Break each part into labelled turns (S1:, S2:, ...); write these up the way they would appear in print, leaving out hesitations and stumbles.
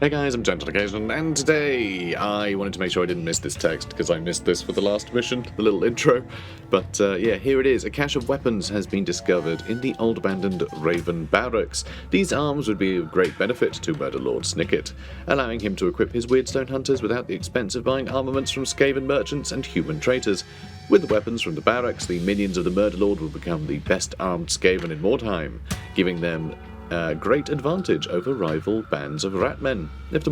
S1: Hey guys, I'm Gentle Occasion, and today I wanted to make sure I didn't miss this text, because I missed this for the last mission, the little intro. But yeah, here it is. A cache of weapons has been discovered in the old abandoned Raven barracks. These arms would be of great benefit to Murder Lord Snicket, allowing him to equip his Weirdstone hunters without the expense of buying armaments from Skaven merchants and human traitors. With the weapons from the barracks, the minions of the Murder Lord will become the best armed Skaven in Mordheim, giving them great advantage over rival bands of ratmen. If the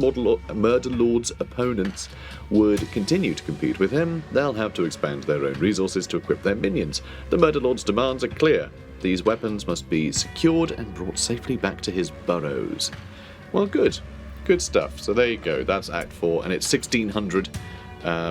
S1: Murder Lord's opponents would continue to compete with him, they'll have to expand their own resources to equip their minions. The Murder Lord's demands are clear. These weapons must be secured and brought safely back to his burrows. Well, good. Good stuff. So there you go. That's Act 4, and it's 1600.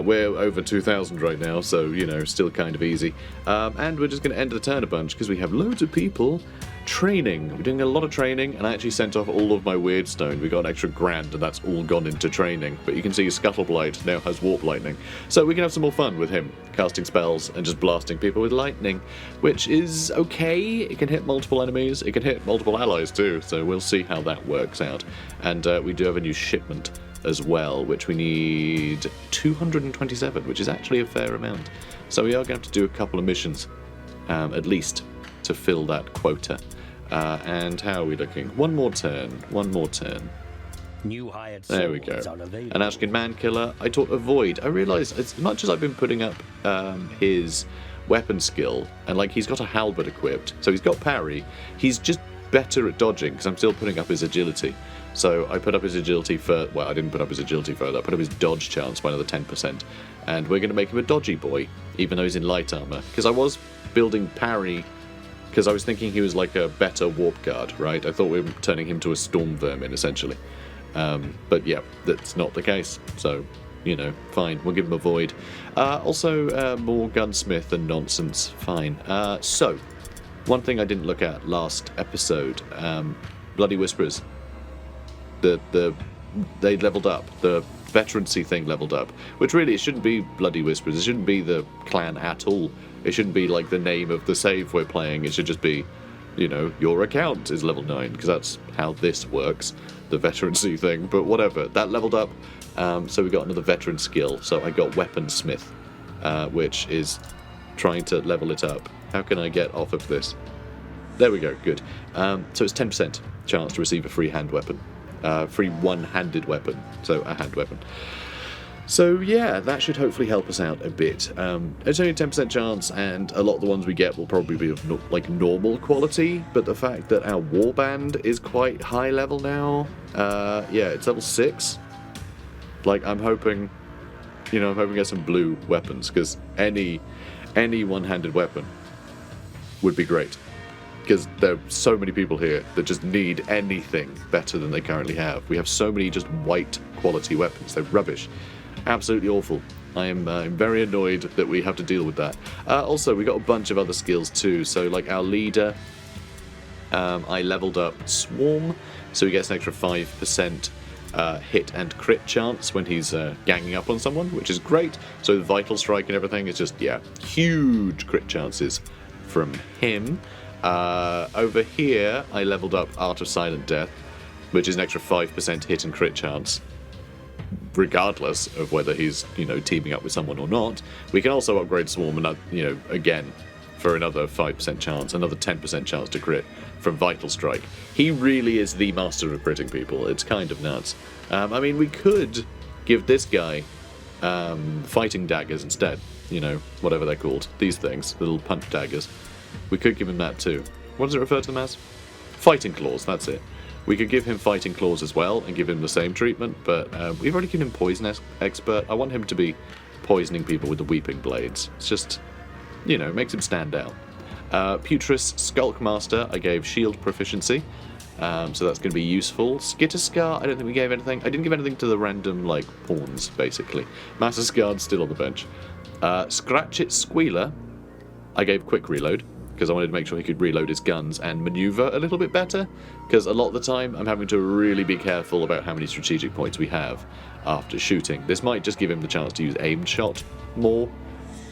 S1: We're over 2,000 right now, so, you know, still kind of easy. And we're just going to end the turn a bunch, because we have loads of people training. We're doing a lot of training, and I actually sent off all of my Weirdstone. We got an extra grand, and that's all gone into training. But you can see Scuttleblight now has Warp Lightning. So we can have some more fun with him, casting spells and just blasting people with lightning, which is okay. It can hit multiple enemies. It can hit multiple allies too, so we'll see how that works out. And we do have a new shipment as well, which we need 227, which is actually a fair amount. So we are going to have to do a couple of missions, at least, to fill that quota. And how are we looking? One more turn.
S2: New hired
S1: There we go. An Ashkin Mankiller. I taught Avoid. I realised, as much as I've been putting up his weapon skill, and like he's got a halberd equipped, so he's got parry, he's just better at dodging, because I'm still putting up his agility. So I put up his agility for, well, I didn't put up his agility further, I put up his dodge chance by another 10%. And we're going to make him a dodgy boy, even though he's in light armour. Because I was building parry, because I was thinking he was like a better warp guard, right? I thought we were turning him to a storm vermin, essentially. But yeah, that's not the case. So, you know, fine, we'll give him a void. Also, more gunsmith and nonsense, fine. So, one thing I didn't look at last episode, Bloody Whisperers. They leveled up. The veterancy thing leveled up, which really, it shouldn't be Bloody Whisperers. It shouldn't be the clan at all. It shouldn't be like the name of the save we're playing. It should just be, you know, your account is level 9, because that's how this works, the veterancy thing. But whatever, that leveled up. So we got another veteran skill. So I got Weaponsmith, which is trying to level it up. How can I get off of this? There we go, good. So it's 10% chance to receive a free hand weapon. Free one-handed weapon, so a hand weapon. So yeah, that should hopefully help us out a bit. It's only a 10% chance, and a lot of the ones we get will probably be of like normal quality, but the fact that our Warband is quite high level now, yeah, it's level 6. Like, I'm hoping to get some blue weapons, because any one-handed weapon would be great. Because there are so many people here that just need anything better than they currently have. We have so many just white quality weapons. They're rubbish. Absolutely awful. I'm very annoyed that we have to deal with that. Also, we got a bunch of other skills too. So like our leader, I leveled up Swarm, so he gets an extra 5% hit and crit chance when he's ganging up on someone, which is great. So the Vital Strike and everything is just, yeah, huge crit chances from him. Over here, I leveled up Art of Silent Death, which is an extra 5% hit and crit chance, regardless of whether he's, you know, teaming up with someone or not. We can also upgrade Swarm, and you know, again, for another 5% chance, another 10% chance to crit from Vital Strike. He really is the master of critting people. It's kind of nuts. I mean, we could give this guy fighting daggers instead. You know, whatever they're called. These things, little punch daggers. We could give him that too. What does it refer to them as? Fighting claws, that's it. We could give him fighting claws as well and give him the same treatment, but we've already given him poison expert. I want him to be poisoning people with the weeping blades. It's just, you know, makes him stand out. Putris Skulkmaster, I gave shield proficiency, so that's going to be useful. Skitterscar, I don't think we gave anything. I didn't give anything to the random, like, pawns, basically. Massersguard's still on the bench. Scratchit Squealer, I gave quick reload, because I wanted to make sure he could reload his guns and maneuver a little bit better, because a lot of the time I'm having to really be careful about how many strategic points we have after shooting. This might just give him the chance to use aimed shot more,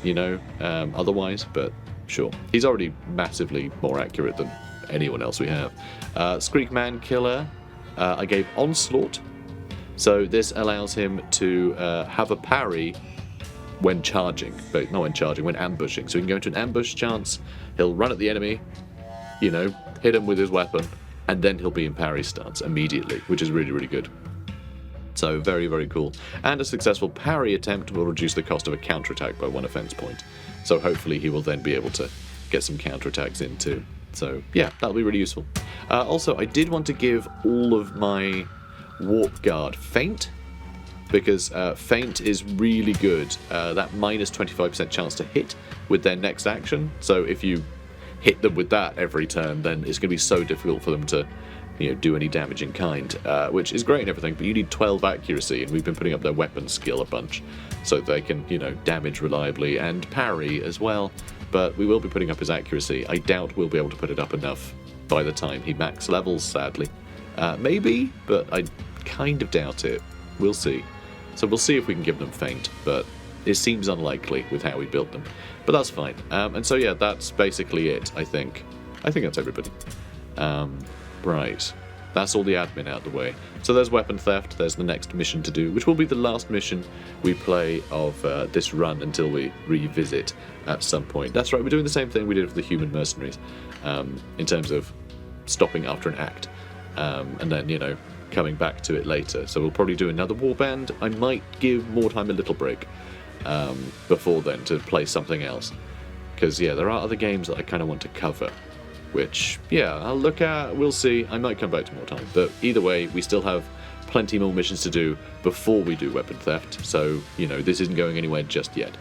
S1: you know, otherwise, but sure. He's already massively more accurate than anyone else we have. Skreek Mankiller, I gave Onslaught, So this allows him to have a parry when charging, but not when charging, when ambushing. So he can go into an ambush chance, he'll run at the enemy, you know, hit him with his weapon, and then he'll be in parry stance immediately, which is really, really good. So very, very cool. And a successful parry attempt will reduce the cost of a counterattack by 1 offense point. So hopefully he will then be able to get some counterattacks in too. So yeah, that'll be really useful. Also, I did want to give all of my Warp Guard Feint, because Feint is really good. That minus 25% chance to hit with their next action. So if you hit them with that every turn, then it's going to be so difficult for them to, you know, do any damage in kind, which is great and everything, but you need 12 accuracy, and we've been putting up their weapon skill a bunch, so they can, you know, damage reliably and parry as well, but we will be putting up his accuracy. I doubt we'll be able to put it up enough by the time he max levels, sadly. Maybe, but I kind of doubt it. We'll see. So we'll see if we can give them Feint, but it seems unlikely with how we built them. But that's fine. And so yeah, that's basically it, I think. I think that's everybody. Right. That's all the admin out of the way. So there's weapon theft, there's the next mission to do, which will be the last mission we play of this run until we revisit at some point. That's right, we're doing the same thing we did for the Human Mercenaries, in terms of stopping after an act, and then, you know, coming back to it later. So we'll probably do another Warband. I might give Mordheim a little break before then to play something else. Because, yeah, there are other games that I kind of want to cover, which, yeah, I'll look at, we'll see. I might come back to more time. But either way, we still have plenty more missions to do before we do weapon theft. So, you know, this isn't going anywhere just yet.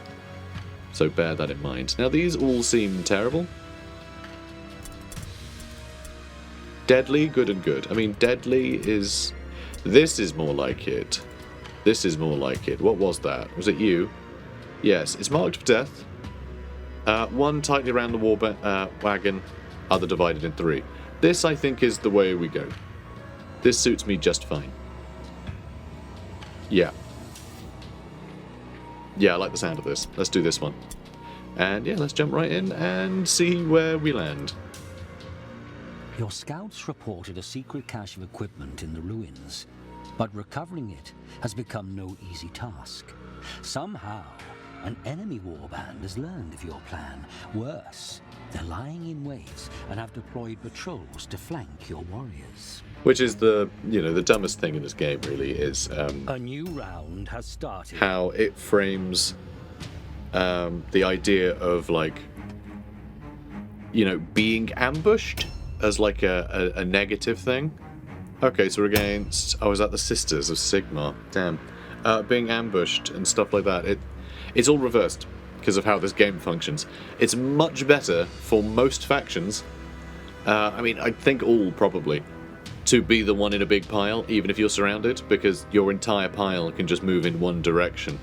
S1: So bear that in mind. Now, these all seem terrible. Deadly, good and good. I mean, deadly is... This is more like it. This is more like it. What was that? Was it you? Yes, it's marked for death. One tightly around the wagon, other divided in 3. This, I think, is the way we go. This suits me just fine. Yeah. Yeah, I like the sound of this. Let's do this one. And yeah, let's jump right in and see where we land.
S2: Your scouts reported a secret cache of equipment in the ruins, but recovering it has become no easy task. Somehow, an enemy warband has learned of your plan. Worse, they're lying in wait and have deployed patrols to flank your warriors.
S1: Which is the, you know, the dumbest thing in this game, really, is
S2: a new round has started.
S1: How it frames the idea of, like, you know, being ambushed as like a negative thing. Okay, so we're against... Oh, is that the Sisters of Sigmar? Damn. Being ambushed and stuff like that. It's all reversed because of how this game functions. It's much better for most factions. I mean, I think all, probably, to be the one in a big pile, even if you're surrounded, because your entire pile can just move in one direction.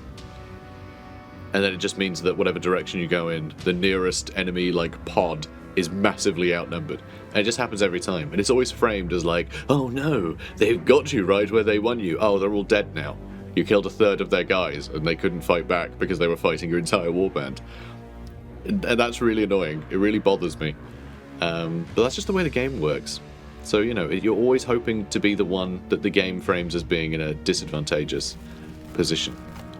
S1: And then it just means that whatever direction you go in, the nearest enemy, like, pod is massively outnumbered. And it just happens every time. And it's always framed as like, oh no, they've got you right where they won you. Oh, they're all dead now. You killed a third of their guys and they couldn't fight back because they were fighting your entire warband. And that's really annoying. It really bothers me. But that's just the way the game works. So, you know, you're always hoping to be the one that the game frames as being in a disadvantageous position,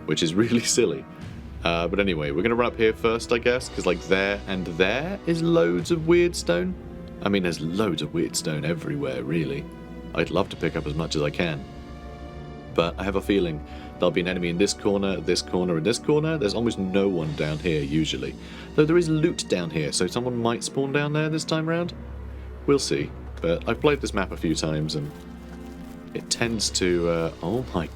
S1: which is really silly. But anyway, we're going to run up here first, I guess, because like there and there is loads of weird stone. I mean, there's loads of weird stone everywhere, really. I'd love to pick up as much as I can. But I have a feeling there'll be an enemy in this corner, and this corner. There's almost no one down here, usually. Though there is loot down here, so someone might spawn down there this time round. We'll see. But I've played this map a few times, and it tends to... oh my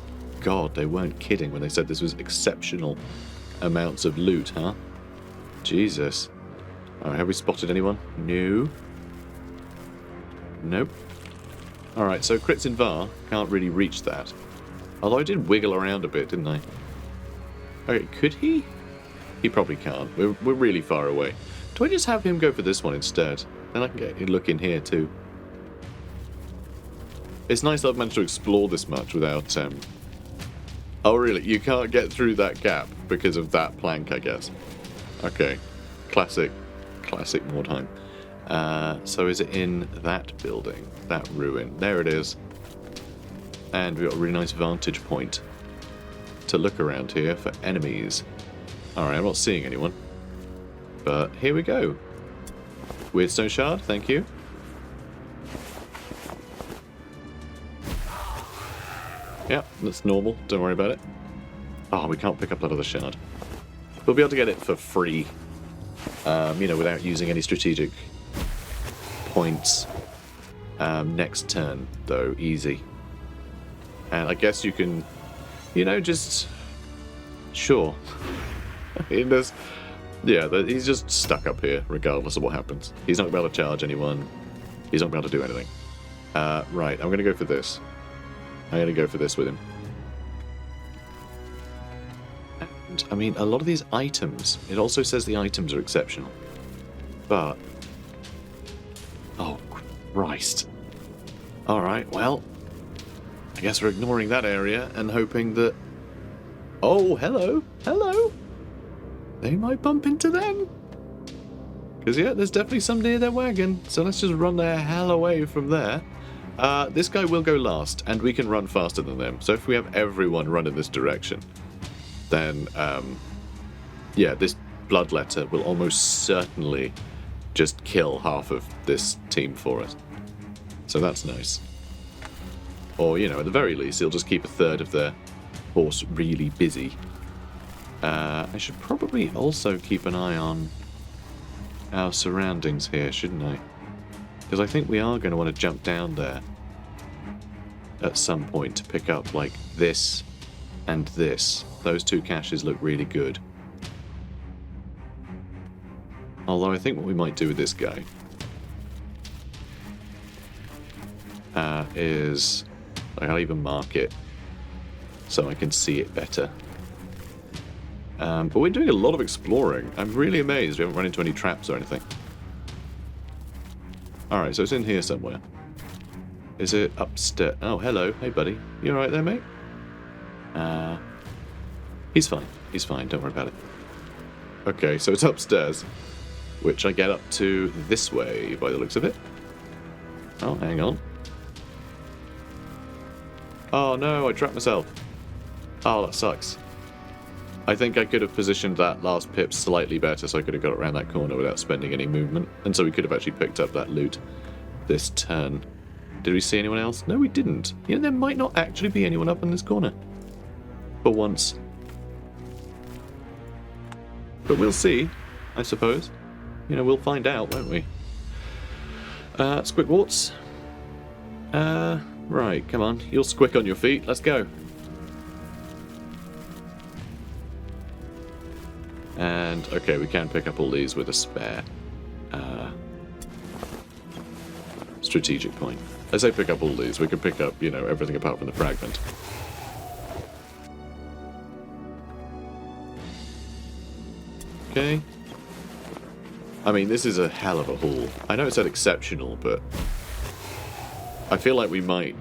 S1: god, they weren't kidding when they said this was exceptional amounts of loot, huh? Jesus. Alright, have we spotted anyone? No. Nope. Alright, so crits in VAR can't really reach that. Although I did wiggle around a bit, didn't I? Okay, could he? He probably can't. We're really far away. Do I just have him go for this one instead? Then I can get a look in here too. It's nice that I've managed to explore this much without... Oh really? You can't get through that gap because of that plank, I guess. Okay. Classic Mordheim. So is it in that building? That ruin? There it is. And we've got a really nice vantage point to look around here for enemies. Alright, I'm not seeing anyone. But here we go. Weirdstone Shard, thank you. Yeah, that's normal. Don't worry about it. Oh, we can't pick up that other shard. We'll be able to get it for free. You know, without using any strategic points. Next turn, though, easy. And I guess you can, you know, just... Sure. Yeah, he's just stuck up here, regardless of what happens. He's not going to be able to charge anyone. He's not going to be able to do anything. Right, I'm going to go for this. I'm going to go for this with him. And, I mean, a lot of these items, it also says the items are exceptional. But... Oh, Christ. Alright, well... I guess we're ignoring that area and hoping that... Oh, hello! Hello! They might bump into them. Because, yeah, there's definitely some near their wagon. So let's just run the hell away from there. This guy will go last, and we can run faster than them. So if we have everyone run in this direction, then, yeah, this bloodletter will almost certainly just kill half of this team for us. So that's nice. Or, you know, at the very least, he'll just keep a third of their horse really busy. I should probably also keep an eye on our surroundings here, shouldn't I? Because I think we are going to want to jump down there at some point to pick up, like, this and this. Those two caches look really good. Although I think what we might do with this guy is... I'll even mark it so I can see it better. But we're doing a lot of exploring. I'm really amazed we haven't run into any traps or anything. Alright, so it's in here somewhere. Is it upstairs? Oh, hello. Hey, buddy. You alright there, mate? He's fine. He's fine. Don't worry about it. Okay, so it's upstairs. Which I get up to this way, by the looks of it. Oh, hang on. Oh, no, I trapped myself. Oh, that sucks. I think I could have positioned that last pip slightly better so I could have got around that corner without spending any movement. And so we could have actually picked up that loot this turn. Did we see anyone else? No, we didn't. You know, there might not actually be anyone up in this corner. For once. But we'll see, I suppose. You know, we'll find out, won't we? Squickwarts. Right, come on. You'll squick on your feet. Let's go. And, okay, we can pick up all these with a spare strategic point. I say pick up all these. We can pick up, you know, everything apart from the fragment. Okay. I mean, this is a hell of a haul. I know it said exceptional, but I feel like we might,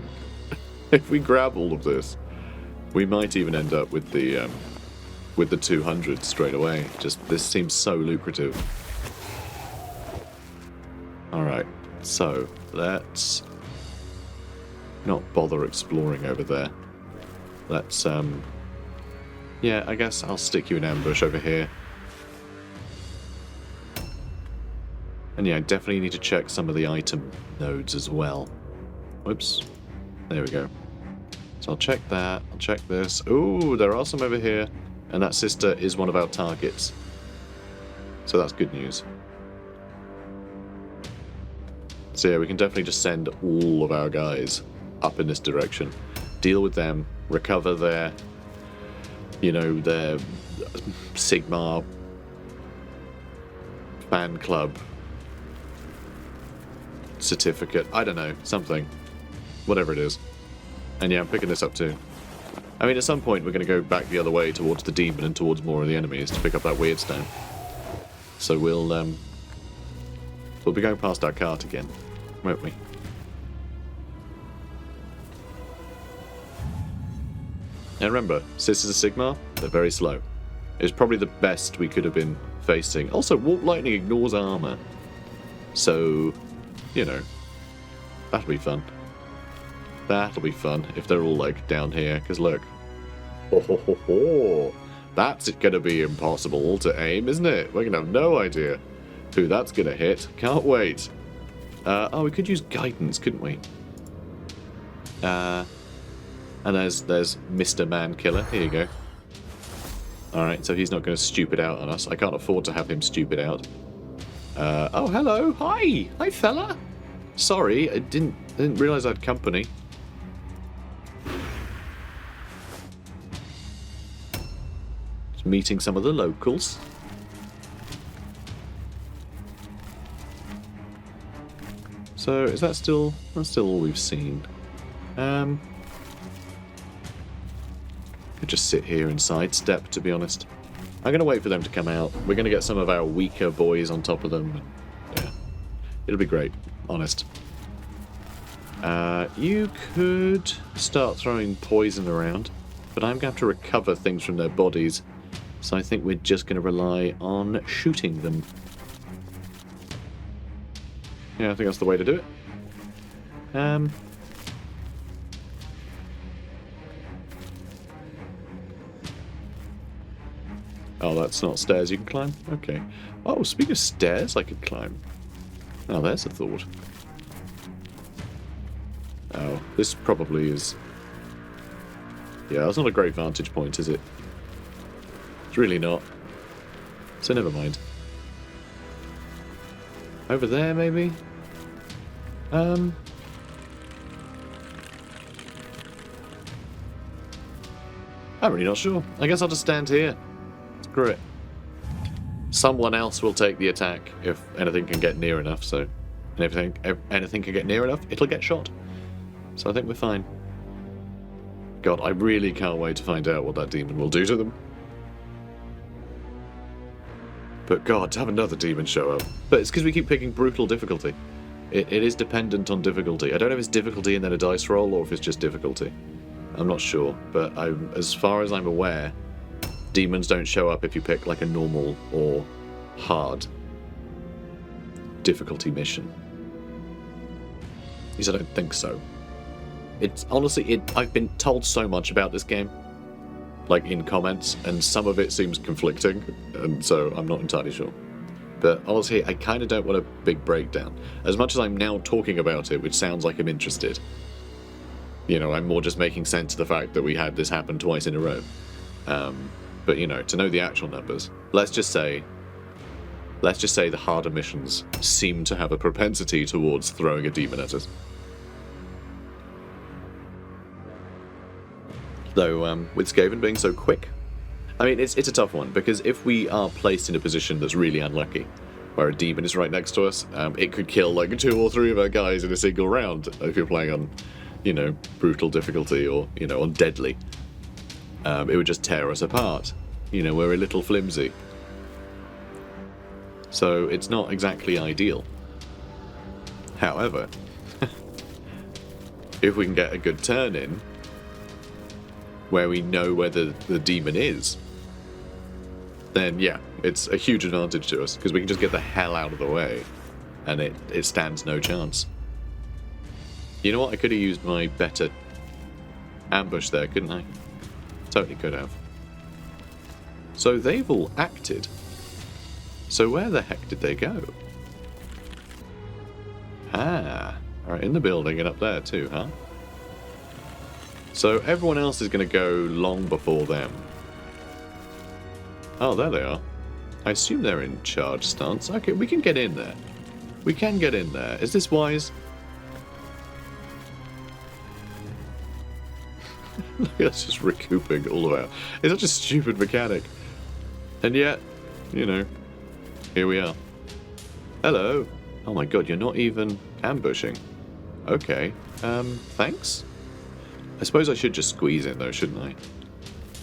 S1: if we grab all of this, we might even end up with the 200 straight away. Just, this seems so lucrative. Alright, so let's not bother exploring over there. Let's, yeah, I guess I'll stick you in ambush over here. And yeah, I definitely need to check some of the item nodes as well. Whoops. There we go. So I'll check that. I'll check this. Ooh, there are some over here. And that sister is one of our targets. So that's good news. So yeah, we can definitely just send all of our guys up in this direction. Deal with them. Recover their, you know, their Sigmar fan club certificate. I don't know. Something. Whatever it is. And yeah, I'm picking this up too. I mean, at some point we're going to go back the other way towards the demon and towards more of the enemies to pick up that weird stone. So we'll be going past our cart again, won't we? And remember, Sisters of Sigmar, they're very slow. It's probably the best we could have been facing. Also, Warp Lightning ignores armor. So, you know, that'll be fun. That'll be fun if they're all, like, down here. Because, look. Ho, ho, ho, ho. That's going to be impossible to aim, isn't it? We're going to have no idea who that's going to hit. Can't wait. Oh, we could use guidance, couldn't we? And there's Mr. Man Killer. Here you go. Alright, so he's not going to stupid out on us. I can't afford to have him stupid out. Oh, hello. Hi. Hi, fella. Sorry, I didn't realise I had company. Just meeting some of the locals. So, is that still... That's still all we've seen. Could just sit here and sidestep, to be honest. I'm going to wait for them to come out. We're going to get some of our weaker boys on top of them. Yeah. It'll be great, honest. You could start throwing poison around, but I'm going to have to recover things from their bodies. So I think we're just going to rely on shooting them. Yeah, I think that's the way to do it. Oh, that's not stairs you can climb? Okay. Oh, speaking of stairs I could climb. Oh, there's a thought. Oh, this probably is... Yeah, that's not a great vantage point, is it? It's really not. So never mind. Over there, maybe? I'm really not sure. I guess I'll just stand here. Screw it. Someone else will take the attack if anything can get near enough, so... And if anything can get near enough, it'll get shot. So I think we're fine. God, I really can't wait to find out what that demon will do to them. But God, to have another demon show up. But it's because we keep picking brutal difficulty. It is dependent on difficulty. I don't know if it's difficulty and then a dice roll, or if it's just difficulty. I'm not sure, but as far as I'm aware, demons don't show up if you pick like a normal or hard difficulty mission. At least I don't think so. It's honestly, I've been told so much about this game, like in comments, and some of it seems conflicting, and so I'm not entirely sure. But honestly, I kind of don't want a big breakdown. As much as I'm now talking about it, which sounds like I'm interested, you know, I'm more just making sense of the fact that we had this happen twice in a row. But, you know, to know the actual numbers, let's just say the harder missions seem to have a propensity towards throwing a demon at us. Though, with Skaven being so quick, I mean, it's a tough one, because if we are placed in a position that's really unlucky, where a demon is right next to us, it could kill like 2 or 3 of our guys in a single round if you're playing on, you know, brutal difficulty or, you know, on deadly. It would just tear us apart. You know, we're a little flimsy. So it's not exactly ideal. However, if we can get a good turn in, where we know where the demon is, then yeah, it's a huge advantage to us, because we can just get the hell out of the way, and it stands no chance. You know what? I could have used my better ambush there, couldn't I? Totally could have. So they've all acted. So where the heck did they go? Ah, alright, in the building and up there too, huh? So everyone else is going to go long before them. Oh, there they are. I assume they're in charge stance. Okay, we can get in there. We can get in there. Is this wise? Look at us just recouping all of our... It's such a stupid mechanic. And yet, you know, here we are. Hello. Oh my god, you're not even ambushing. Okay. Thanks? I suppose I should just squeeze in though, shouldn't I?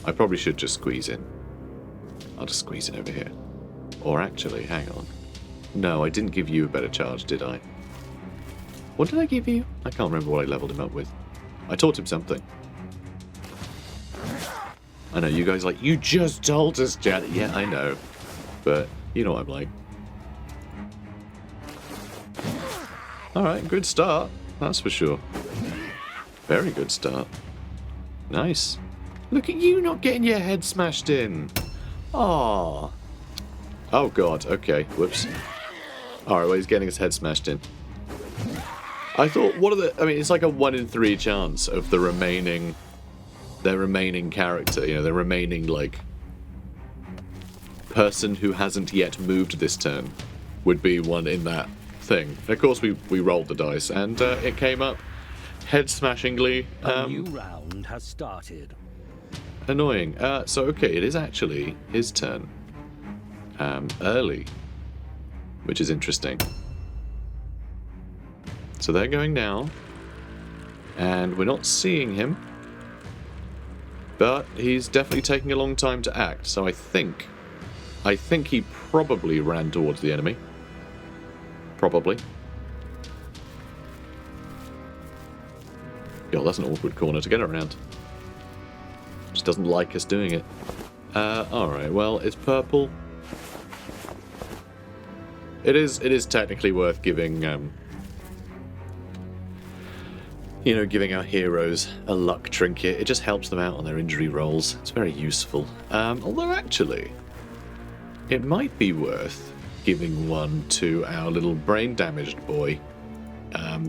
S1: I probably should just squeeze in. I'll just squeeze in over here. Or actually, hang on. No, I didn't give you a better charge, did I? What did I give you? I can't remember what I leveled him up with. I taught him something. I know, you guys are like, you just told us, Janet. Yeah, I know. But, you know what I'm like. Alright, good start. That's for sure. Very good start. Nice. Look at you not getting your head smashed in. Aww. Oh god, okay, whoops. Alright, well he's getting his head smashed in. I thought, I mean, it's like a 1 in 3 chance of their remaining character, you know, the remaining, like, person who hasn't yet moved this turn would be one in that thing. And of course, we rolled the dice, and it came up head-smashingly.
S2: A new round has started.
S1: Annoying. So, okay, it is actually his turn. Early. Which is interesting. So they're going now. And we're not seeing him. But he's definitely taking a long time to act. So I think he probably ran towards the enemy. Probably. God, that's an awkward corner to get around. Just doesn't like us doing it. Alright, well, it's purple. It is technically worth giving, you know, giving our heroes a luck trinket. It just helps them out on their injury rolls. It's very useful. Although, actually, it might be worth giving one to our little brain-damaged boy.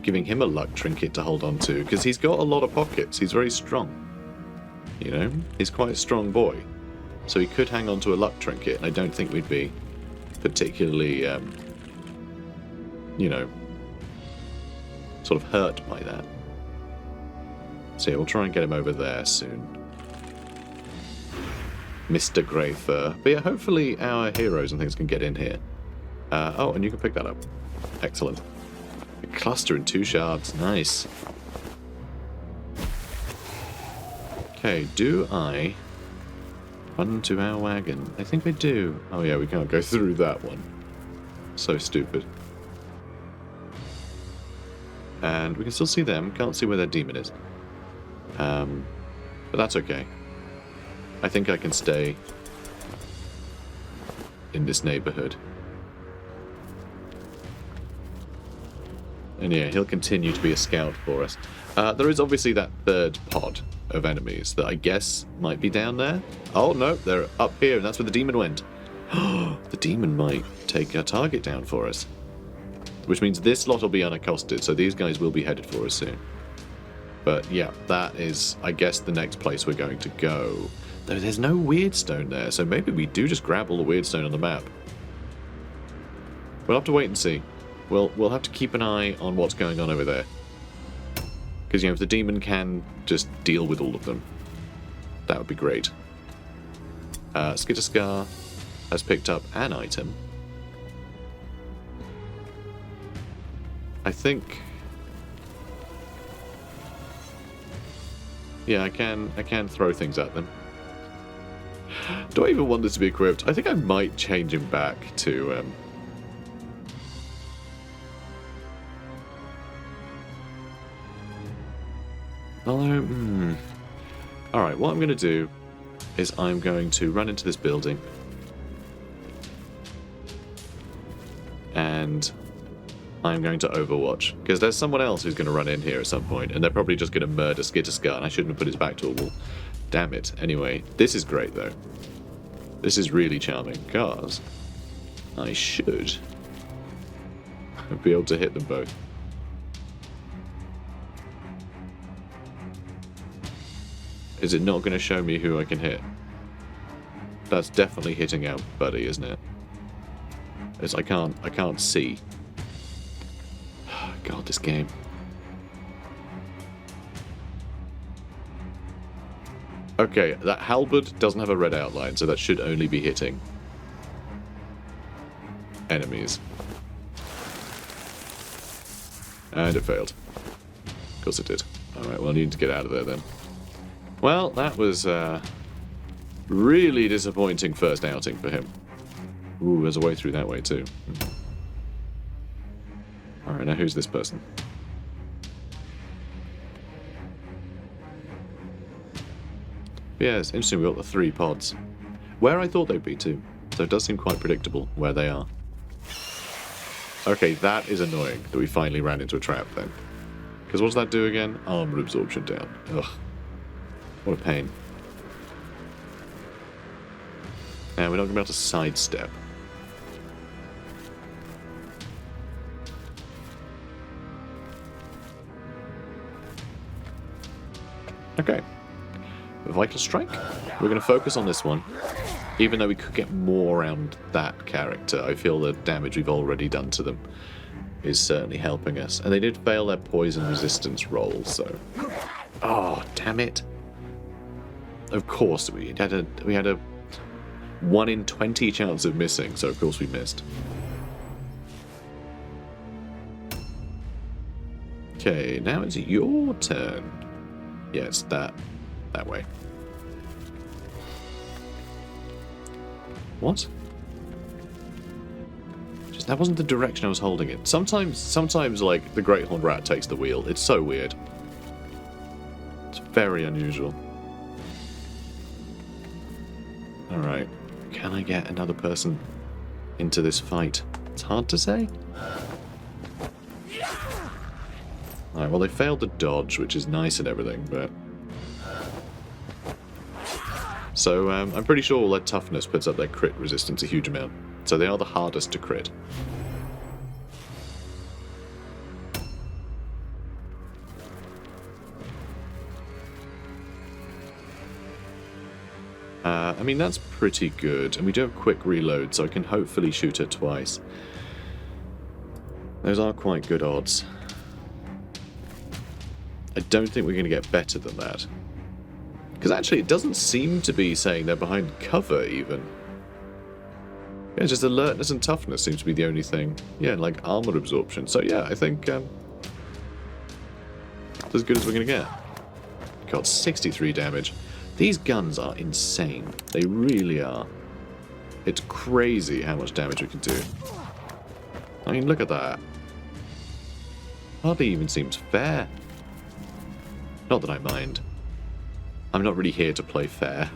S1: Giving him a luck trinket to hold on to, because he's got a lot of pockets. He's very strong. You know, he's quite a strong boy. So he could hang on to a luck trinket, and I don't think we'd be particularly, you know, sort of hurt by that. So yeah, we'll try and get him over there soon. Mr. Greyfur. But yeah, hopefully our heroes and things can get in here. Oh, and you can pick that up. Excellent. A cluster and 2 shards. Nice. Okay, do I run to our wagon? I think I do. Oh yeah, we can't go through that one. So stupid. And we can still see them. Can't see where their demon is. But that's okay. I think I can stay in this neighborhood. And yeah, he'll continue to be a scout for us. There is obviously that third pod of enemies that I guess might be down there. Oh no, they're up here, and that's where the demon went. The demon might take a target down for us. Which means this lot will be unaccosted, so these guys will be headed for us soon. But yeah, that is, I guess, the next place we're going to go. Though there's no weird stone there, so maybe we do just grab all the weird stone on the map. We'll have to wait and see. We'll have to keep an eye on what's going on over there. Because, you know, if the demon can just deal with all of them, that would be great. Skitterscar has picked up an item. I think... yeah, I can throw things at them. Do I even want this to be equipped? I think I might change him back to... Although, Alright, what I'm going to do is I'm going to run into this building. And I'm going to overwatch. Because there's someone else who's going to run in here at some point, and they're probably just going to murder Skitterscar, and I shouldn't have put his back to a wall. Damn it. Anyway, this is great, though. This is really charming, because I should be able to hit them both. Is it not going to show me who I can hit? That's definitely hitting our buddy, isn't it? As I can't see. God, this game. Okay, that halberd doesn't have a red outline, so that should only be hitting enemies. And it failed. Of course it did. Alright, well, I need to get out of there then. Well, that was really disappointing first outing for him. Ooh, there's a way through that way too. Alright, now who's this person? Yeah, it's interesting we've got the 3 pods. Where I thought they'd be too. So it does seem quite predictable where they are. Okay, that is annoying that we finally ran into a trap then. Because what does that do again? Armor absorption down. Ugh. What a pain. And we're not going to be able to sidestep. Okay. Vital Strike. We're going to focus on this one. Even though we could get more around that character, I feel the damage we've already done to them is certainly helping us. And they did fail their poison resistance roll, so... Oh, damn it. Of course, we had a 1 in 20 chance of missing, so of course we missed. Okay, now it's your turn. Yeah, it's that way. What? Just that wasn't the direction I was holding it. Sometimes like the Great Horned Rat takes the wheel. It's so weird. It's very unusual. Alright. Can I get another person into this fight? It's hard to say. Alright, well they failed the dodge, which is nice and everything, but... So, I'm pretty sure all their toughness puts up their crit resistance a huge amount. So they are the hardest to crit. I mean, that's pretty good. And we do have quick reload, so I can hopefully shoot her twice. Those are quite good odds. I don't think we're going to get better than that. Because actually, it doesn't seem to be saying they're behind cover, even. Yeah, just alertness and toughness seems to be the only thing. Yeah, like armor absorption. So yeah, I think it's as good as we're going to get. God, 63 damage. These guns are insane. They really are. It's crazy how much damage we can do. I mean, look at that. Hardly even seems fair. Not that I mind. I'm not really here to play fair.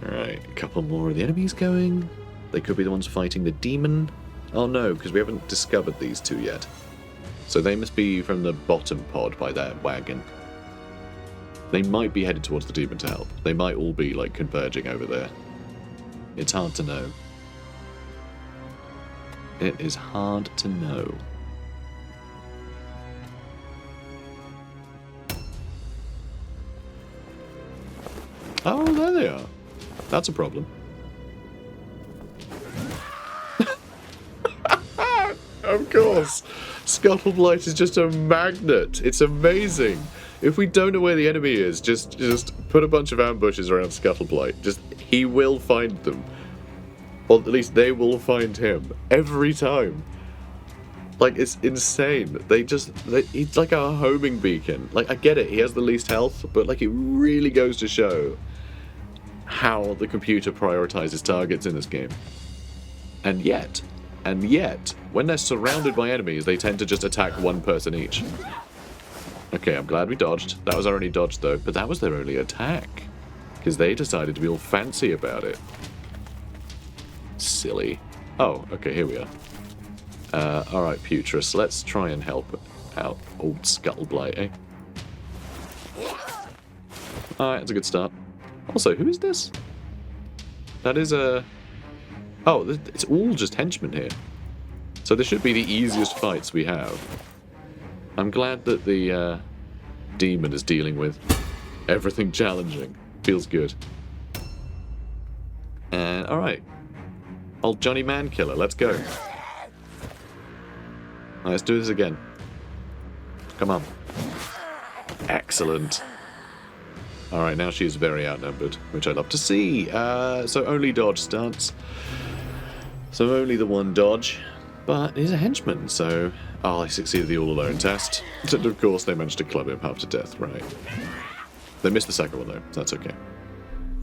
S1: Alright, a couple more of the enemies going. They could be the ones fighting the demon. Oh no, because we haven't discovered these two yet. So they must be from the bottom pod by that wagon. They might be headed towards the demon to help. They might all be, like, converging over there. It's hard to know. It is hard to know. Oh, there they are. That's a problem. Of course. Scuttleblight is just a magnet. It's amazing. If we don't know where the enemy is, just put a bunch of ambushes around Scuttleblight. He will find them. Or at least they will find him. Every time. Like, it's insane. He's like a homing beacon. Like, I get it, he has the least health, but like, it really goes to show how the computer prioritizes targets in this game. And yet, when they're surrounded by enemies, they tend to just attack one person each. Okay, I'm glad we dodged. That was our only dodge, though, but that was their only attack. Because they decided to be all fancy about it. Silly. Oh, okay, here we are. Alright, Putris, let's try and help out old Scuttleblight, eh? Alright, that's a good start. Also, who is this? That is a... Oh, it's all just henchmen here. So this should be the easiest fights we have. I'm glad that the demon is dealing with everything challenging. Feels good. And, alright. Old Johnny Mankiller, let's go. Let's do this again. Come on. Excellent. Alright, now she is very outnumbered, which I love to see. So only dodge stance. So only the one dodge. But he's a henchman, so... Oh, they succeeded the all-alone test. And of course, they managed to club him half to death, right? They missed the second one, though. That's okay.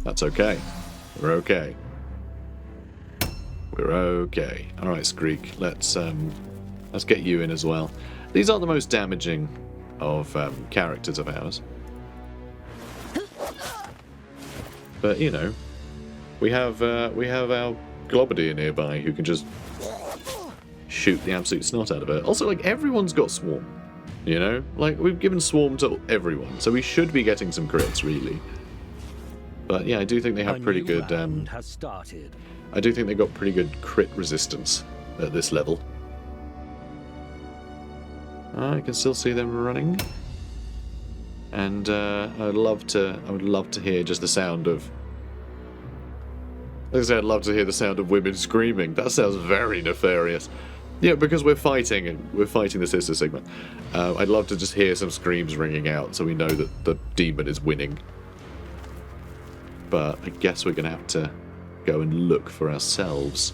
S1: That's okay. We're okay. We're okay. Alright, Skreek. Let's get you in as well. These are the most damaging of characters of ours. But, you know, we have our Globadier nearby who can just shoot the absolute snot out of it. Also, like, everyone's got Swarm. You know? Like, we've given Swarm to everyone, so we should be getting some crits, really. But yeah, I do think they have pretty good...
S2: has started.
S1: I do think they got pretty good crit resistance at this level. I can still see them running. And I would love to hear just the sound of... Like I said, I'd love to hear the sound of women screaming. That sounds very nefarious. Yeah, because we're fighting the Sister Sigma. I'd love to just hear some screams ringing out so we know that the demon is winning. But I guess we're going to have to go and look for ourselves.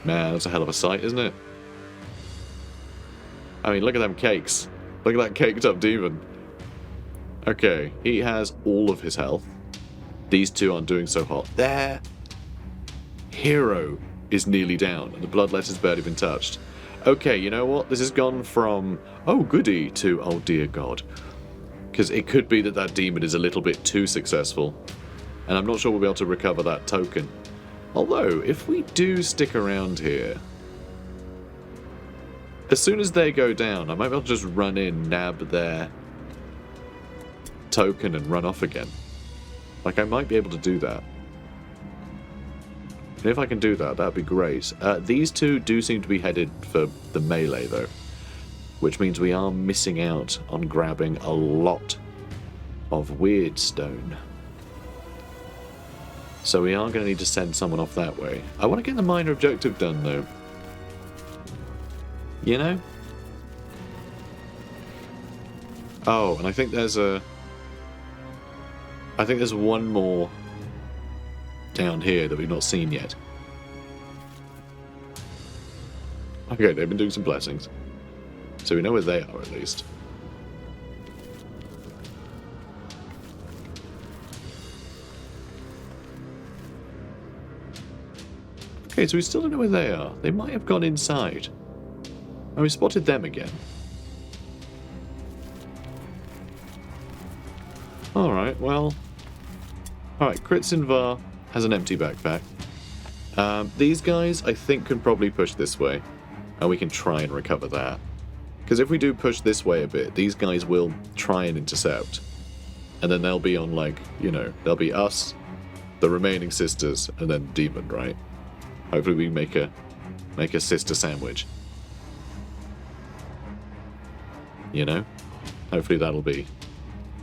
S1: Man, that's a hell of a sight, isn't it? I mean, look at them cakes. Look at that caked up demon. Okay, he has all of his health. These two aren't doing so hot. Their hero is nearly down, and the bloodletter's barely been touched. Okay, you know what? This has gone from, oh goody, to, oh dear God. Because it could be that that demon is a little bit too successful. And I'm not sure we'll be able to recover that token. Although, if we do stick around here, as soon as they go down, I might be able to just run in, nab their token and run off again. Like, I might be able to do that. And if I can do that, that'd be great. These two do seem to be headed for the melee, though. Which means we are missing out on grabbing a lot of Weirdstone. So we are going to need to send someone off that way. I want to get the minor objective done, though. You know? Oh, and I think there's one more down here that we've not seen yet. Okay, they've been doing some blessings. So we know where they are, at least. Okay, so we still don't know where they are. They might have gone inside. And we spotted them again. Alright, well... Alright, Kritzinvar has an empty backpack. These guys, I think, can probably push this way. And we can try and recover that. Because if we do push this way a bit, these guys will try and intercept. And then they'll be on, like, you know, they'll be us, the remaining sisters, and then Demon, right? Hopefully we make a sister sandwich. You know? Hopefully that'll be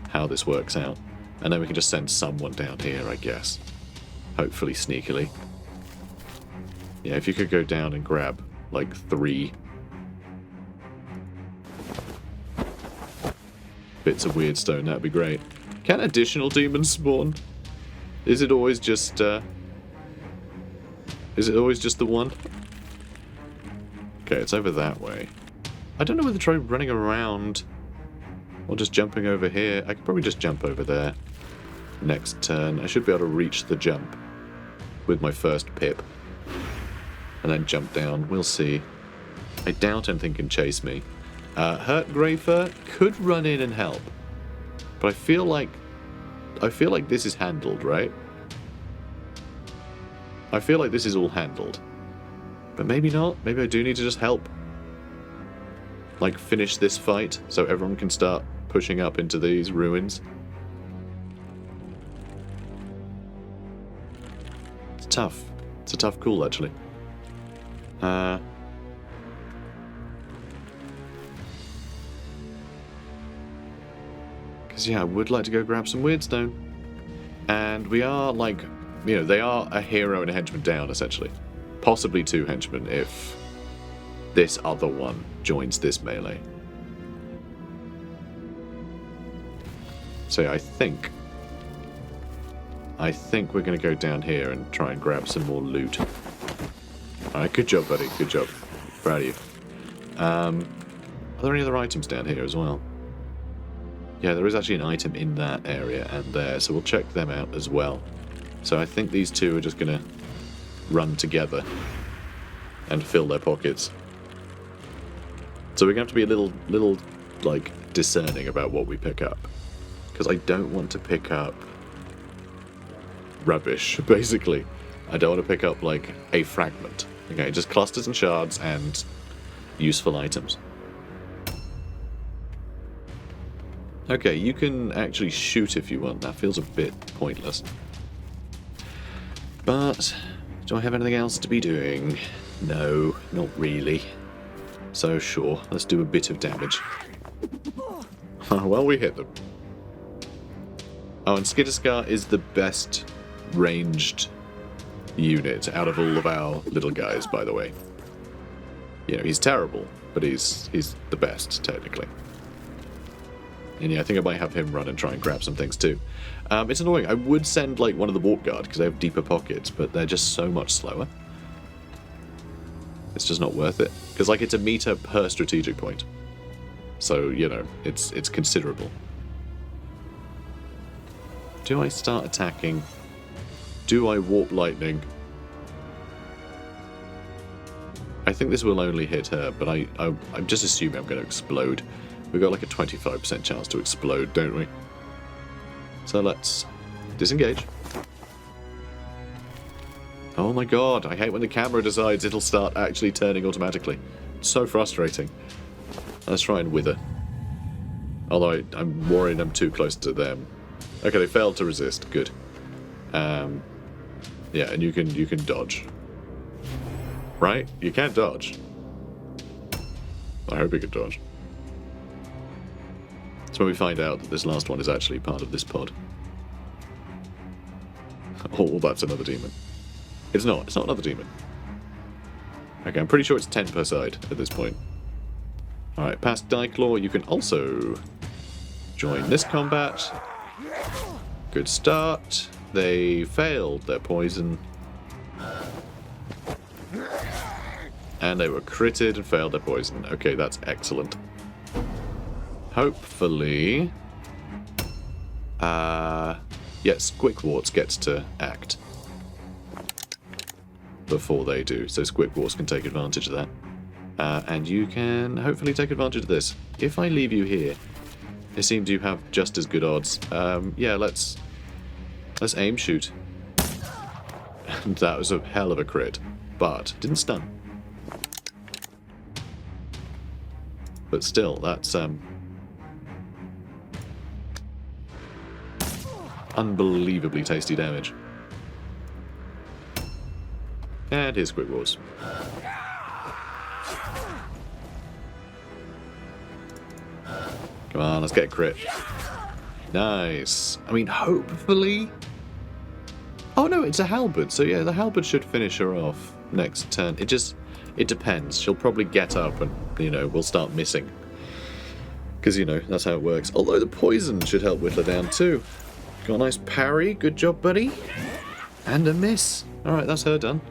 S1: how this works out. And then we can just send someone down here, I guess. Hopefully sneakily. Yeah, if you could go down and grab, like, 3 bits of Weirdstone, that'd be great. Can additional demons spawn? Is it always just the one? Okay, it's over that way. I don't know whether to try running around or just jumping over here. I could probably just jump over there next turn. I should be able to reach the jump with my first pip. And then jump down. We'll see. I doubt anything can chase me. Hurt Greyfur could run in and help. But I feel like this is handled, right? I feel like this is all handled. But maybe not. Maybe I do need to just help. Like, finish this fight so everyone can start pushing up into these ruins. It's tough. It's a tough call, actually. Because, yeah, I would like to go grab some Weirdstone. And we are, like, you know, they are a hero and a henchman down, essentially. Possibly 2 henchmen if this other one joins this melee. So yeah, I think we're going to go down here and try and grab some more loot. Alright, good job, buddy. Good job. Proud of you. Are there any other items down here as well? Yeah, there is actually an item in that area and there, so we'll check them out as well. So I think these two are just going to run together and fill their pockets. So we're going to have to be a little like, discerning about what we pick up. Because I don't want to pick up rubbish, basically. I don't want to pick up, like, a fragment. Okay, just clusters and shards and useful items. Okay, you can actually shoot if you want. That feels a bit pointless. But, do I have anything else to be doing? No, not really. So sure, let's do a bit of damage. Well, we hit them. Oh, and Skitterskar is the best ranged unit out of all of our little guys, by the way. You know, he's terrible, but he's the best, technically. And yeah, I think I might have him run and try and grab some things too. It's annoying. I would send like one of the Warp Guard because they have deeper pockets, but they're just so much slower. It's just not worth it. Because like it's a meter per strategic point. So, you know, it's considerable. Do I start attacking? Do I Warp Lightning? I think this will only hit her, but I'm just assuming I'm going to explode. We've got like a 25% chance to explode, don't we? So let's disengage. Oh my god, I hate when the camera decides it'll start actually turning automatically. It's so frustrating. Let's try and wither. Although I'm worried I'm too close to them. Okay, they failed to resist. Good. Yeah, and you can dodge. Right? You can't dodge. I hope you can dodge. That's when we find out that this last one is actually part of this pod. Oh, that's another demon. It's not. It's not another demon. Okay, I'm pretty sure it's 10 per side at this point. Alright, past Diclaw, you can also join this combat. Good start. They failed their poison. And they were critted and failed their poison. Okay, that's excellent. Hopefully... yes, Squickwarts gets to act. Before they do, so Squickwarts can take advantage of that. And you can hopefully take advantage of this. If I leave you here, it seems you have just as good odds. Yeah, let's aim shoot. And that was a hell of a crit, but didn't stun. But still, that's unbelievably tasty damage. And here's Squickwarts. Come on, let's get a crit. Nice. I mean, hopefully... Oh no, it's a halberd, so yeah, the halberd should finish her off next turn. It depends. She'll probably get up and, you know, we'll start missing. Because, you know, that's how it works. Although the poison should help whittle her down too. Got a nice parry. Good job, buddy. And a miss. Alright, that's her done.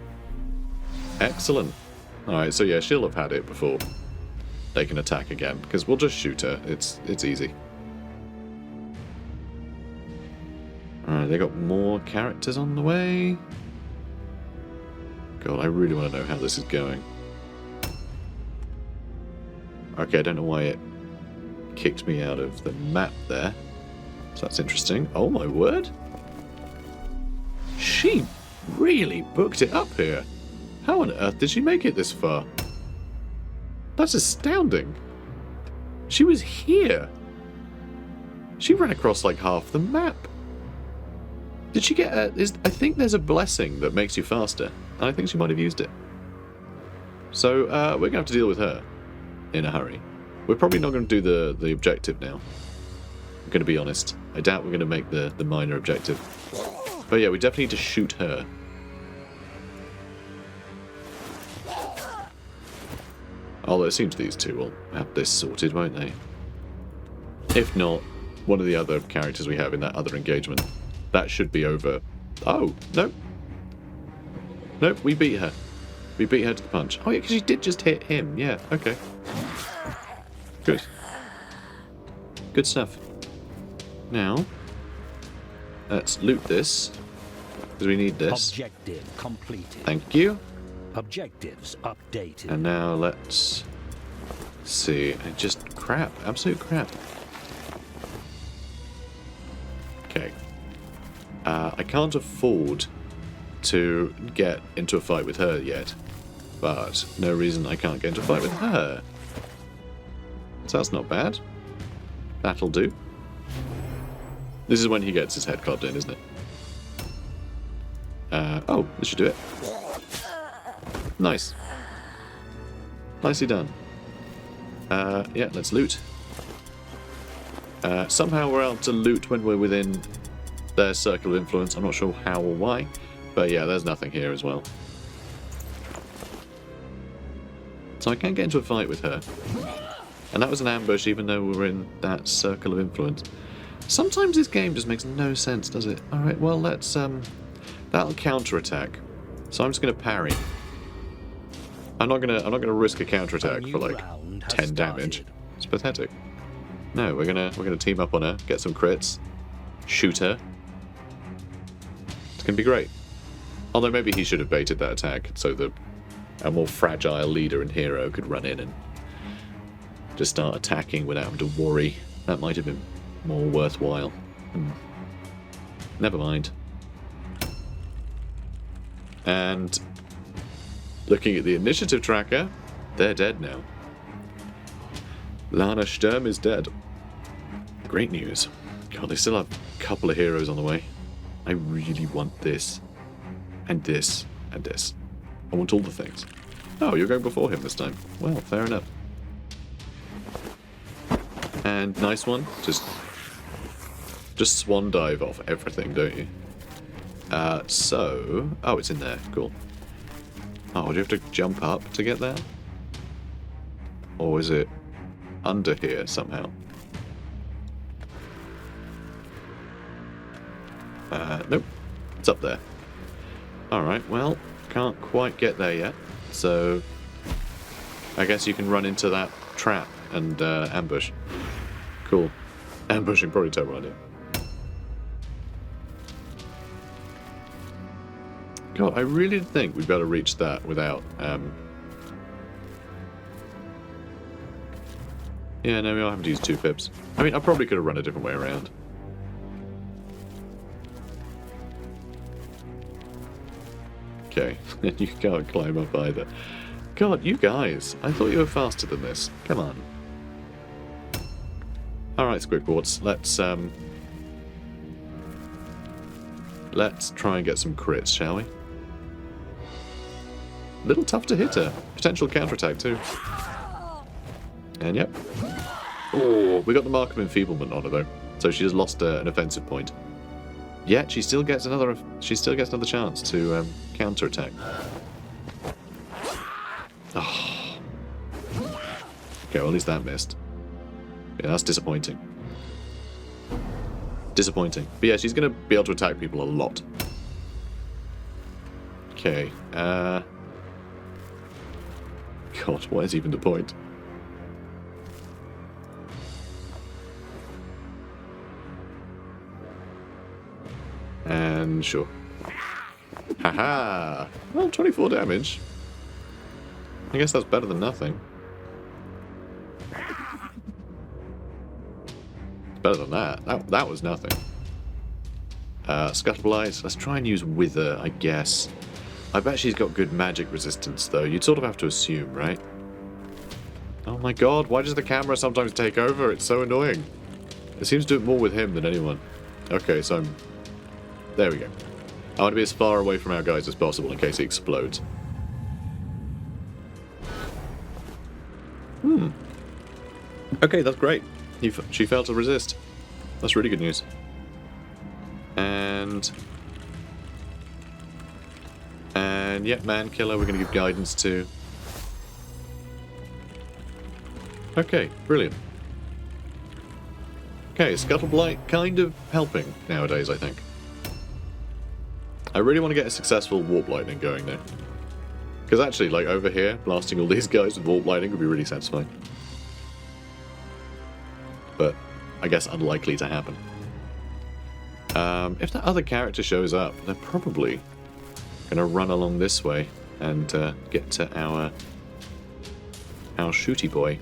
S1: Excellent. Alright, so yeah, she'll have had it before they can attack again. Because we'll just shoot her. It's easy. Alright, they got more characters on the way. God, I really want to know how this is going. Okay, I don't know why it kicked me out of the map there. So that's interesting. Oh my word. She really booked it up here. How on earth did she make it this far? That's astounding. She was here. She ran across like half the map. Did she get a... I think there's a blessing that makes you faster. And I think she might have used it. So, we're going to have to deal with her in a hurry. We're probably not going to do the objective now. I'm going to be honest. I doubt we're going to make the minor objective. But yeah, we definitely need to shoot her. Although it seems these two will have this sorted, won't they? If not, one of the other characters we have in that other engagement. That should be over. Oh, nope. Nope, we beat her. We beat her to the punch. Oh yeah, because she did just hit him. Yeah, okay. Good. Good stuff. Now, let's loot this. Because we need this.
S2: Objective completed.
S1: Thank you.
S2: Objectives updated.
S1: And now let's see. Just crap. Absolute crap. Okay. I can't afford to get into a fight with her yet, but no reason I can't get into a fight with her. So that's not bad. That'll do. This is when he gets his head carved in, isn't it? Oh, this should do it. Nice. Nicely done. Yeah, let's loot. Somehow we're able to loot when we're within their circle of influence. I'm not sure how or why, but yeah, there's nothing here as well. So I can't get into a fight with her. And that was an ambush even though we were in that circle of influence. Sometimes this game just makes no sense, does it? Alright, well let's that'll counterattack. So I'm just gonna parry. I'm not gonna risk a counterattack for like 10 damage. It's pathetic. No, we're gonna team up on her, get some crits, shoot her. It's gonna be great. Although maybe he should have baited that attack so that a more fragile leader and hero could run in and just start attacking without having to worry. That might have been more worthwhile. Never mind. And looking at the initiative tracker, they're dead now. Lana Sturm is dead. Great news. God, they still have a couple of heroes on the way. I really want this. And this. And this. I want all the things. Oh, you're going before him this time. Well, fair enough. And nice one. Just swan dive off everything, don't you? So... Oh, it's in there. Cool. Oh, do you have to jump up to get there? Or is it under here somehow? Nope. It's up there. Alright, well, can't quite get there yet. So... I guess you can run into that trap and ambush. Cool. Ambushing, probably a terrible idea. God, I really did think we'd be able to reach that without... Yeah, no, we all have to use 2 pips. I mean, I probably could have run a different way around. Okay, you can't climb up either. God, you guys, I thought you were faster than this. Come on. Alright, Squidwards, let's try and get some crits, shall we? A little tough to hit her. Potential counterattack too. And yep. Oh, we got the mark of enfeeblement on her though, so she has lost an offensive point. Yet she still gets another. She still gets another chance to counterattack. Oh. Okay, well at least that missed. Yeah, that's disappointing. Disappointing. But yeah, she's going to be able to attack people a lot. Okay. God, what is even the point? And sure. Haha! Well, 24 damage. I guess that's better than nothing. Better than that. That was nothing. Scuttleblight. Let's try and use Wither, I guess. I bet she's got good magic resistance, though. You'd sort of have to assume, right? Oh my god, why does the camera sometimes take over? It's so annoying. It seems to do it more with him than anyone. Okay, so I'm... There we go. I want to be as far away from our guys as possible in case he explodes. Okay, that's great. She failed to resist. That's really good news. And yeah, man killer we're going to give guidance to. Okay, brilliant. Okay, Scuttleblight kind of helping nowadays, I think. I really want to get a successful Warp Lightning going now. Because actually, like over here, blasting all these guys with Warp Lightning would be really satisfying. But I guess unlikely to happen. If that other character shows up, they're probably going to run along this way and get to our shooty boy.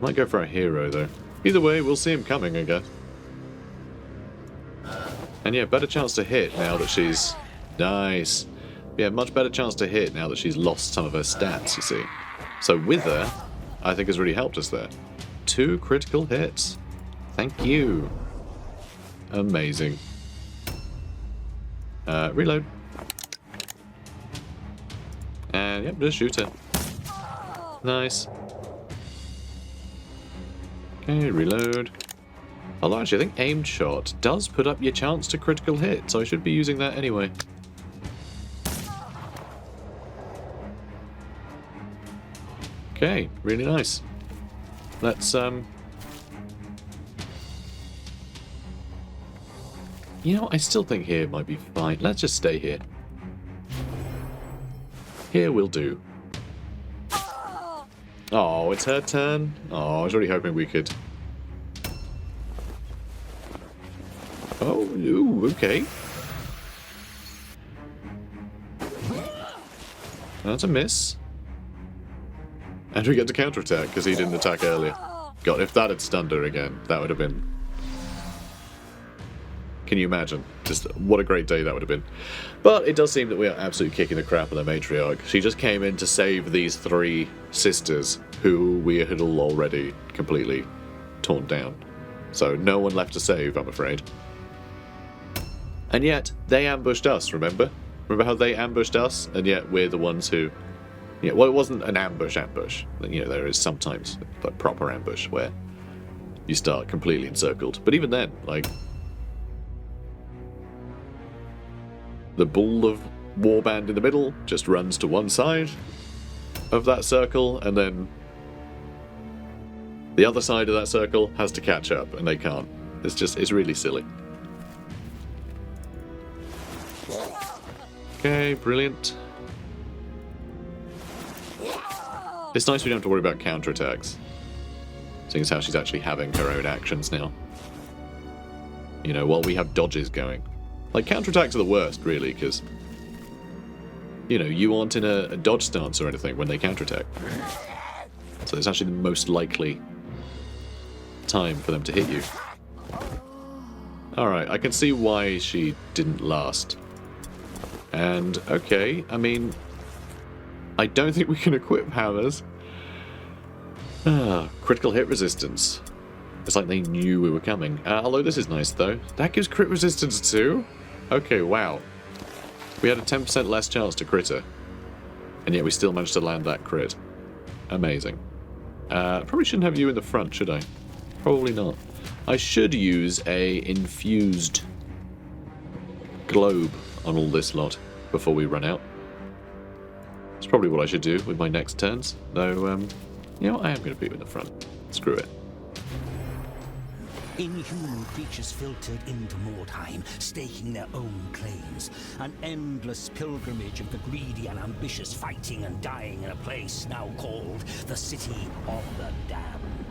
S1: Might go for a hero, though. Either way, we'll see him coming, I guess. And yeah, better chance to hit now that she's... Nice. Yeah, much better chance to hit now that she's lost some of her stats, you see. So Wither, I think, has really helped us there. 2 critical hits. Thank you. Amazing. Reload. And yep, just shoot her. Nice. Okay, reload. Although actually, I think aimed shot does put up your chance to critical hit, so I should be using that anyway. Okay, really nice. Let's, You know, I still think here might be fine. Let's just stay here. Here will do. Oh, it's her turn. Oh, I was really hoping we could... Oh, ooh, okay. That's a miss. And we get to counterattack because he didn't attack earlier. God, if that had stunned her again, that would have been... Can you imagine? Just what a great day that would have been. But it does seem that we are absolutely kicking the crap of the matriarch. She just came in to save these 3 sisters who we had all already completely torn down. So no one left to save, I'm afraid. And yet, they ambushed us, remember? Remember how they ambushed us? And yet we're the ones who... Yeah, well, it wasn't an ambush. You know, there is sometimes a proper ambush where you start completely encircled. But even then, like... The bull of Warband in the middle just runs to one side of that circle, and then the other side of that circle has to catch up, and they can't. It's really silly. Okay, brilliant. It's nice we don't have to worry about counterattacks, seeing as how she's actually having her own actions now. You know, while we have dodges going. Like, counterattacks are the worst, really, because, you know, you aren't in a dodge stance or anything when they counterattack. So it's actually the most likely time for them to hit you. Alright, I can see why she didn't last. And, okay, I mean, I don't think we can equip hammers. Critical hit resistance. It's like they knew we were coming. Although this is nice, though. That gives crit resistance too? Okay, wow. We had a 10% less chance to crit her. And yet we still managed to land that crit. Amazing. Probably shouldn't have you in the front, should I? Probably not. I should use a infused globe on all this lot before we run out. That's probably what I should do with my next turns. Though, you know, I am going to put you in the front. Screw it.
S2: Inhuman creatures filtered into Mordheim, staking their own claims. An endless pilgrimage of the greedy and ambitious fighting and dying in a place now called the City of the Damned.